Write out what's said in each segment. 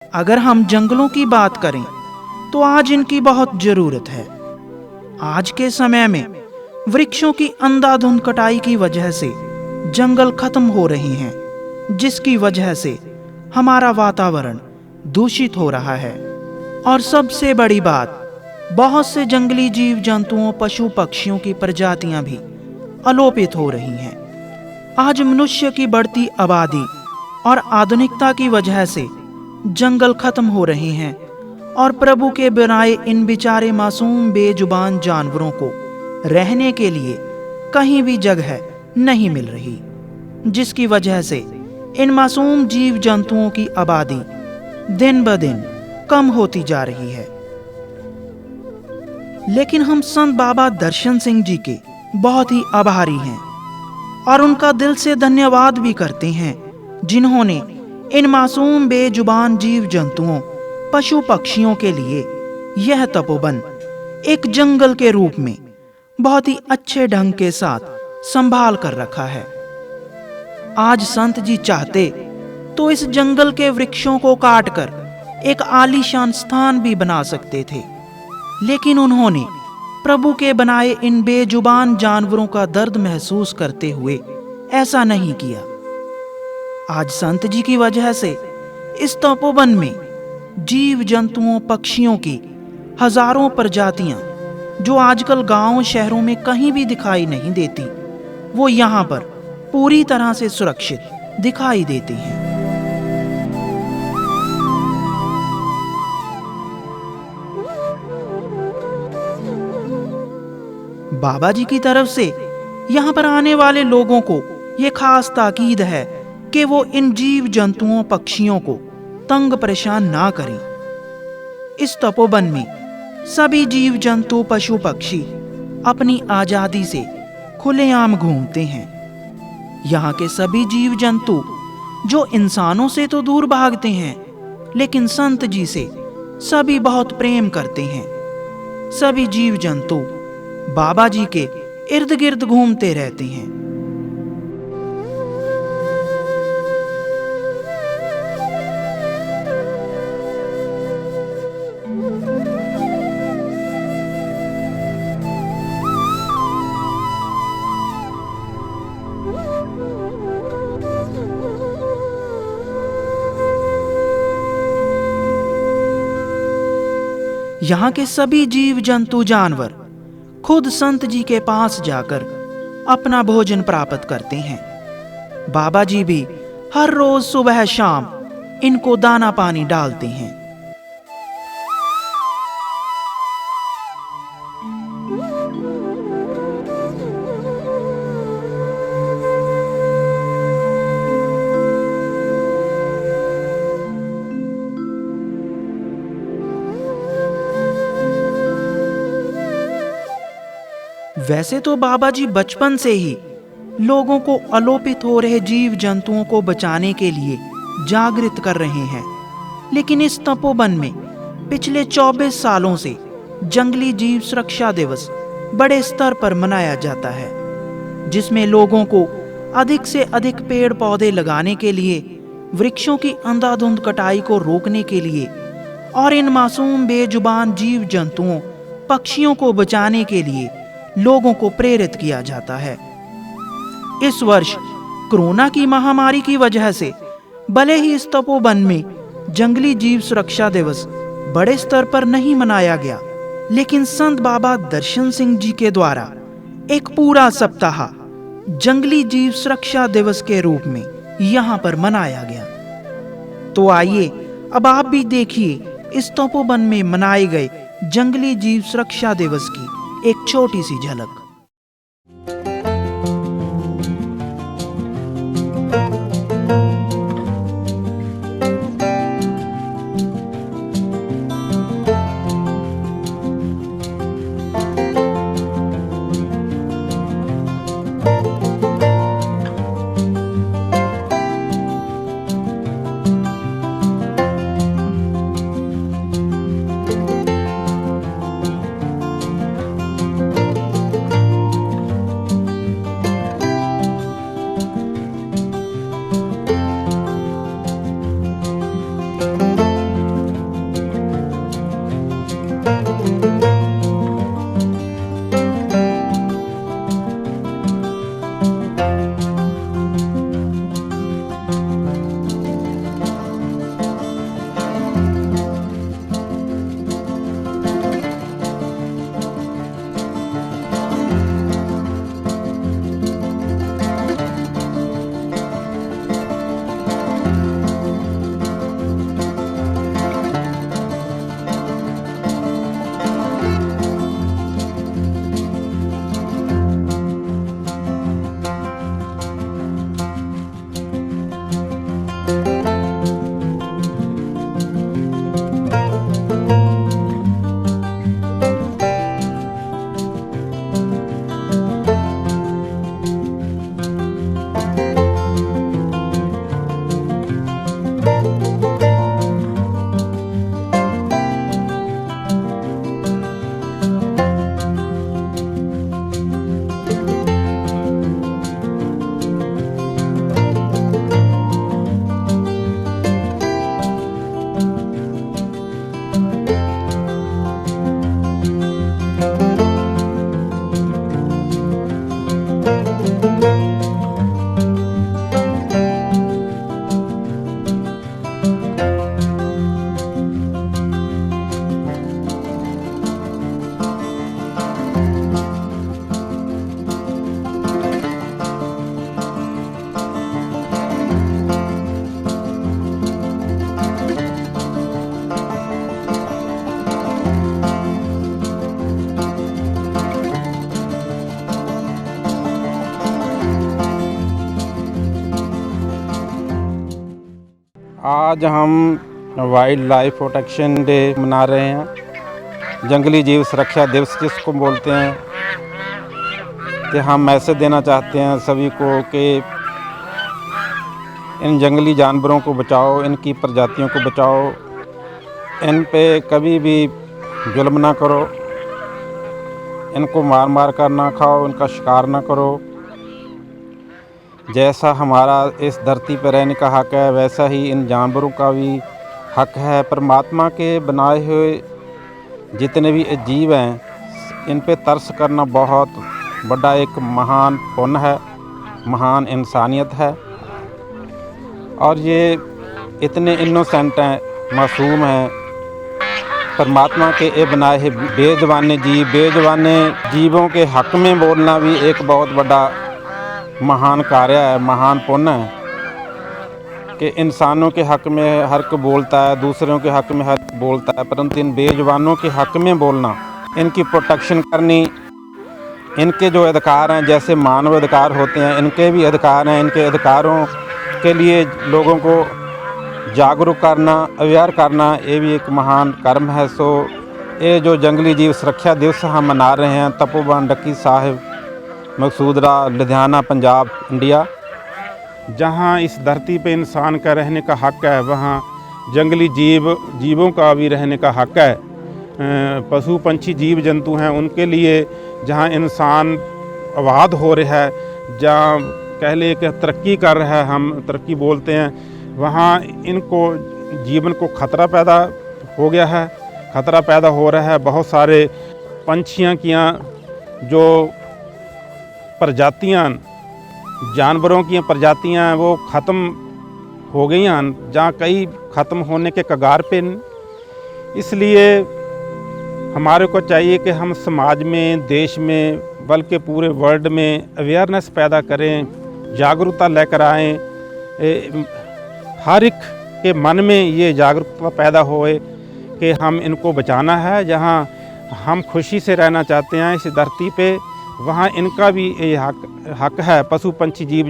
अगर हम जंगलों की बात करें तो आज इनकी बहुत जरूरत है। आज के समय में वृक्षों की अंधाधुंध कटाई की वजह से जंगल खत्म हो रहे हैं, जिसकी वजह से हमारा वातावरण दूषित हो रहा है। और सबसे बड़ी बात, बहुत से जंगली जीव जंतुओं, पशु पक्षियों की प्रजातियां भी अलोपित हो रही हैं। आज मनुष्य की बढ़ती आबादी और आधुनिकता की वजह से जंगल खत्म हो रहे हैं और प्रभु के बनाए इन बेचारे मासूम बेजुबान जानवरों को रहने के लिए कहीं भी जगह नहीं मिल रही, जिसकी वजह से इन मासूम जीव जंतुओं की आबादी दिन ब दिन कम होती जा रही है। लेकिन हम संत बाबा दर्शन सिंह जी के बहुत ही आभारी हैं और उनका दिल से धन्यवाद भी करते हैं, जिन्होंने इन मासूम बेजुबान जीव जंतुओं, पशु पक्षियों के लिए यह तपोवन एक जंगल के रूप में बहुत ही अच्छे ढंग के साथ संभाल कर रखा है। आज संत जी चाहते तो इस जंगल के वृक्षों को काटकर एक आलीशान स्थान भी बना सकते थे, लेकिन उन्होंने प्रभु के बनाए इन बेजुबान जानवरों का दर्द महसूस करते हुए ऐसा नहीं किया। आज संत जी की वजह से इस तपोवन में जीव जंतुओं, पक्षियों की हजारों प्रजातियां जो आजकल गांवों शहरों में कहीं भी दिखाई नहीं देती, वो यहाँ पर पूरी तरह से सुरक्षित दिखाई देती हैं। बाबा जी की तरफ से यहाँ पर आने वाले लोगों को ये खास ताकीद है कि वो इन जीव जंतुओं, पक्षियों को तंग परेशान ना करें। इस तपोवन में सभी जीव जंतु, पशु पक्षी अपनी आजादी से खुलेआम घूमते हैं। यहाँ के सभी जीव जंतु जो इंसानों से तो दूर भागते हैं, लेकिन संत जी से सभी बहुत प्रेम करते हैं। सभी जीव जंतु बाबा जी के इर्द गिर्द घूमते रहते हैं। यहाँ के सभी जीव जंतु, जानवर खुद संत जी के पास जाकर अपना भोजन प्राप्त करते हैं। बाबा जी भी हर रोज सुबह शाम इनको दाना पानी डालते हैं। वैसे तो बाबा जी बचपन से ही लोगों को अलोपित हो रहे जीव जंतुओं को बचाने के लिए जागृत कर रहे हैं, लेकिन इस तपोवन में पिछले 24 सालों से जंगली जीव सुरक्षा दिवस बड़े स्तर पर मनाया जाता है, जिसमें लोगों को अधिक से अधिक पेड़ पौधे लगाने के लिए, वृक्षों की अंधाधुंध कटाई को रोकने के लिए और इन मासूम बेजुबान जीव जंतुओं, पक्षियों को बचाने के लिए लोगों को प्रेरित किया जाता है। इस वर्ष कोरोना की महामारी की वजह से भले ही इस तपोवन में जंगली जीव सुरक्षा दिवस बड़े स्तर पर नहीं मनाया गया, लेकिन संत बाबा दर्शन सिंह जी के द्वारा एक पूरा सप्ताह जंगली जीव सुरक्षा दिवस के रूप में यहाँ पर मनाया गया। तो आइए अब आप भी देखिए इस तपोवन में मनाए गए जंगली जीव सुरक्षा दिवस की एक छोटी सी झलक। आज हम वाइल्ड लाइफ प्रोटेक्शन डे मना रहे हैं, जंगली जीव सुरक्षा दिवस जिसको बोलते हैं। कि हम मैसेज देना चाहते हैं सभी को कि इन जंगली जानवरों को बचाओ, इनकी प्रजातियों को बचाओ, इन पे कभी भी जुल्म ना करो, इनको मार मार कर ना खाओ, इनका शिकार ना करो। जैसा हमारा इस धरती पर रहने का हक है, वैसा ही इन जानवरों का भी हक है। परमात्मा के बनाए हुए जितने भी जीव हैं, इन पे तरस करना बहुत बड़ा एक महान पुण्य है, महान इंसानियत है। और ये इतने इनोसेंट हैं, मासूम हैं। परमात्मा के ये बनाए हुए बेजुबाने जीवों के हक में बोलना भी एक बहुत बड़ा महान कार्य है, महान पुण्य है। कि इंसानों के हक में हर कोई बोलता है, दूसरों के हक में हर कोई बोलता है, परंतु इन बेजुबानों के हक में बोलना, इनकी प्रोटेक्शन करनी, इनके जो अधिकार हैं, जैसे मानव अधिकार होते हैं, इनके भी अधिकार हैं। इनके अधिकारों के लिए लोगों को जागरूक करना, अवेयर करना, ये भी एक महान कर्म है। सो ये जो जंगली जीव सुरक्षा दिवस हम मना रहे हैं, तपोवन डक्की साहिब, मकसूदरा, लुधियाना, पंजाब, इंडिया। जहाँ इस धरती पे इंसान का रहने का हक है, वहाँ जंगली जीवों का भी रहने का हक है। पशु पंछी जीव जंतु हैं, उनके लिए जहाँ इंसान आबाद हो रहा है, जहाँ कह ले कि तरक्की कर रहा है, हम तरक्की बोलते हैं, वहाँ इनको जीवन को खतरा पैदा हो गया है, खतरा पैदा हो रहा है। बहुत सारे पंछियों की जो प्रजातियाँ, जानवरों की प्रजातियाँ वो ख़त्म हो गई हैं, जहाँ कई ख़त्म होने के कगार पे। इसलिए हमारे को चाहिए कि हम समाज में, देश में, बल्कि पूरे वर्ल्ड में अवेयरनेस पैदा करें, जागरूकता लेकर आएँ। हर एक के मन में ये जागरूकता पैदा होए कि हम इनको बचाना है। जहाँ हम खुशी से रहना चाहते हैं इस धरती पे, वहाँ इनका भी ये हक है। पशु पंछी जीव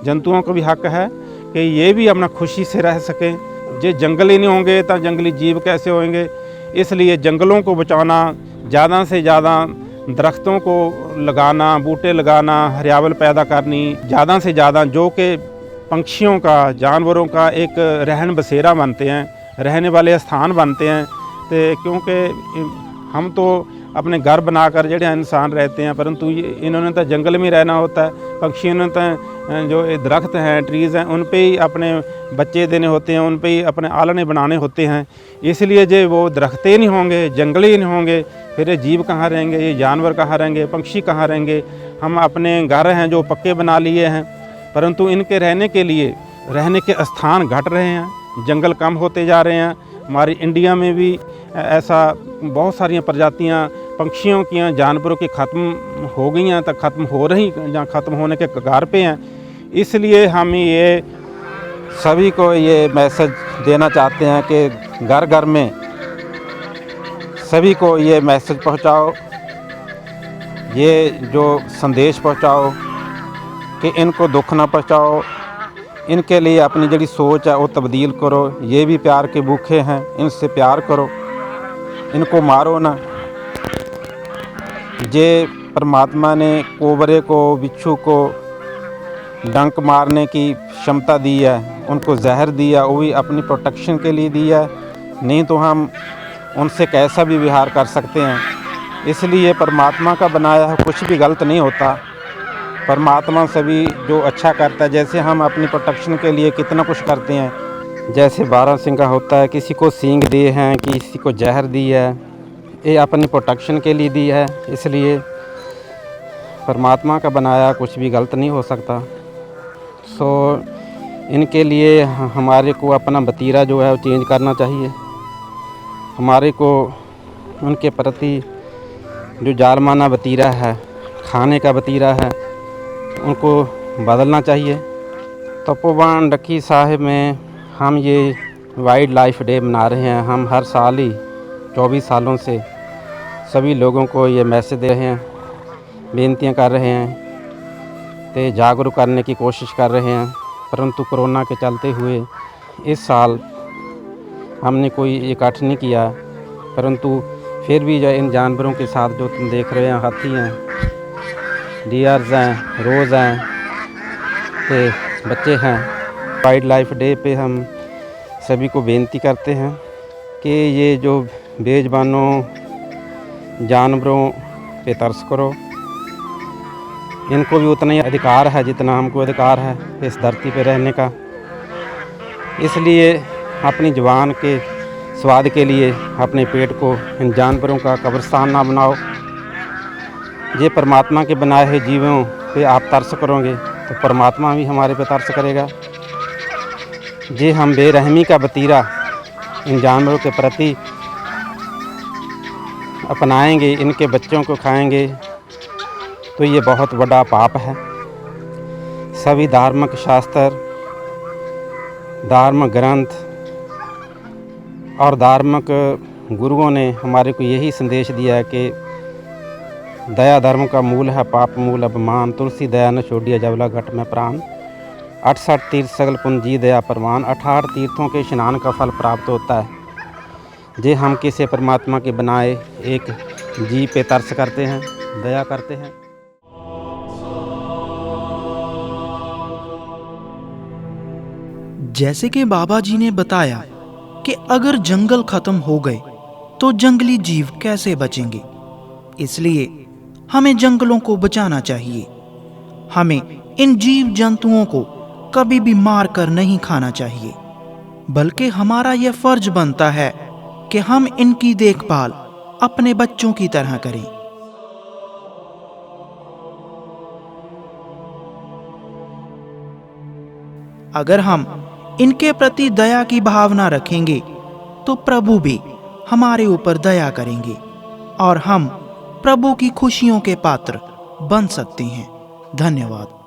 जंतुओं का भी हक है कि ये भी अपना खुशी से रह सकें। जे जंगल ही नहीं होंगे तो जंगली जीव कैसे होंगे। इसलिए जंगलों को बचाना, ज़्यादा से ज़्यादा दरख्तों को लगाना, बूटे लगाना, हरियावल पैदा करनी, ज़्यादा से ज़्यादा जो कि पंछियों का, जानवरों का एक रहन बसेरा बनते हैं, रहने वाले स्थान बनते हैं। तो क्योंकि हम तो अपने घर बनाकर जड़े इंसान रहते हैं, परंतु इन्होंने तो जंगल में रहना होता है। पक्षियों ने तो जो दरख्त हैं, ट्रीज़ हैं, उन पे ही अपने बच्चे देने होते हैं, उन पे ही अपने आलने बनाने होते हैं। इसलिए जो वो दरख्त ही नहीं होंगे, जंगल ही नहीं होंगे, फिर ये जीव कहाँ रहेंगे, ये जानवर कहाँ रहेंगे, पंछी कहाँ रहेंगे। हम अपने घर हैं जो पक्के बना लिए हैं, परंतु इनके रहने के लिए रहने के स्थान घट रहे हैं, जंगल कम होते जा रहे हैं। हमारी इंडिया में भी ऐसा बहुत सारी प्रजातियां पंछियों की, जानवरों की ख़त्म हो गई हैं, तक ख़त्म हो रही, जहाँ ख़त्म होने के कगार पे हैं। इसलिए हम ये सभी को ये मैसेज देना चाहते हैं कि घर घर में सभी को ये मैसेज पहुंचाओ, ये जो संदेश पहुंचाओ कि इनको दुख ना पहुंचाओ, इनके लिए अपनी जड़ी सोच है वो तब्दील करो। ये भी प्यार के भूखे हैं, इनसे प्यार करो, इनको मारो ना। जे परमात्मा ने कोबरे को, बिच्छू को डंक मारने की क्षमता दी है, उनको जहर दिया, वो भी अपनी प्रोटेक्शन के लिए दिया है, नहीं तो हम उनसे कैसा भी व्यवहार कर सकते हैं। इसलिए परमात्मा का बनाया है कुछ भी गलत नहीं होता। परमात्मा सभी जो अच्छा करता है, जैसे हम अपनी प्रोटेक्शन के लिए कितना कुछ करते हैं, जैसे बारहसिंगा होता है, किसी को सींग दिए हैं, किसी को जहर दी है, ये अपनी प्रोटेक्शन के लिए दी है। इसलिए परमात्मा का बनाया कुछ भी गलत नहीं हो सकता। सो इनके लिए हमारे को अपना वतीरा जो है वो चेंज करना चाहिए। हमारे को उनके प्रति जो जारमाना वतीरा है, खाने का वतीरा है, उनको बदलना चाहिए। तपोवन डक्की साहिब में हम ये वाइल्ड लाइफ डे मना रहे हैं। हम हर साल ही 24 सालों से सभी लोगों को ये मैसेज दे रहे हैं, बेनतियां कर रहे हैं, तो जागरूक करने की कोशिश कर रहे हैं। परंतु कोरोना के चलते हुए इस साल हमने कोई इकट्ठ नहीं किया, परंतु फिर भी जो इन जानवरों के साथ जो तुम देख रहे हैं, हाथी हैं, डियर्स हैं, रोज़ हैं, तो बच्चे हैं। वाइल्ड लाइफ डे पे हम सभी को बेनती करते हैं कि ये जो बेज़ुबानों जानवरों पे तरस करो। इनको भी उतना ही अधिकार है जितना हमको अधिकार है इस धरती पे रहने का। इसलिए अपनी ज़ुबान के स्वाद के लिए अपने पेट को इन जानवरों का कब्रिस्तान ना बनाओ। ये परमात्मा के बनाए हुए जीवों पे आप तरस करोगे तो परमात्मा भी हमारे पे तरस करेगा। जे हम बेरहमी का वतीरा इन जानवरों के प्रति अपनाएंगे, इनके बच्चों को खाएंगे, तो ये बहुत बड़ा पाप है। सभी धार्मिक शास्त्र, धार्मिक ग्रंथ और धार्मिक गुरुओं ने हमारे को यही संदेश दिया है कि दया धर्म का मूल है, पाप मूल अभिमान, तुलसी दया न छोड़िया जबला घट में प्राण, 68 तीर्थ सगल पुंजी दया परमान, 68 तीर्थों के स्नान का फल प्राप्त होता है। जे हम किसी परमात्मा के बनाए एक जीव पे तरस करते हैं, दया करते हैं। जैसे कि बाबा जी ने बताया कि अगर जंगल खत्म हो गए तो जंगली जीव कैसे बचेंगे, इसलिए हमें जंगलों को बचाना चाहिए। हमें इन जीव जंतुओं को कभी भी मार कर नहीं खाना चाहिए, बल्कि हमारा यह फर्ज बनता है कि हम इनकी देखभाल अपने बच्चों की तरह करें। अगर हम इनके प्रति दया की भावना रखेंगे तो प्रभु भी हमारे ऊपर दया करेंगे और हम प्रभु की खुशियों के पात्र बन सकते हैं। धन्यवाद।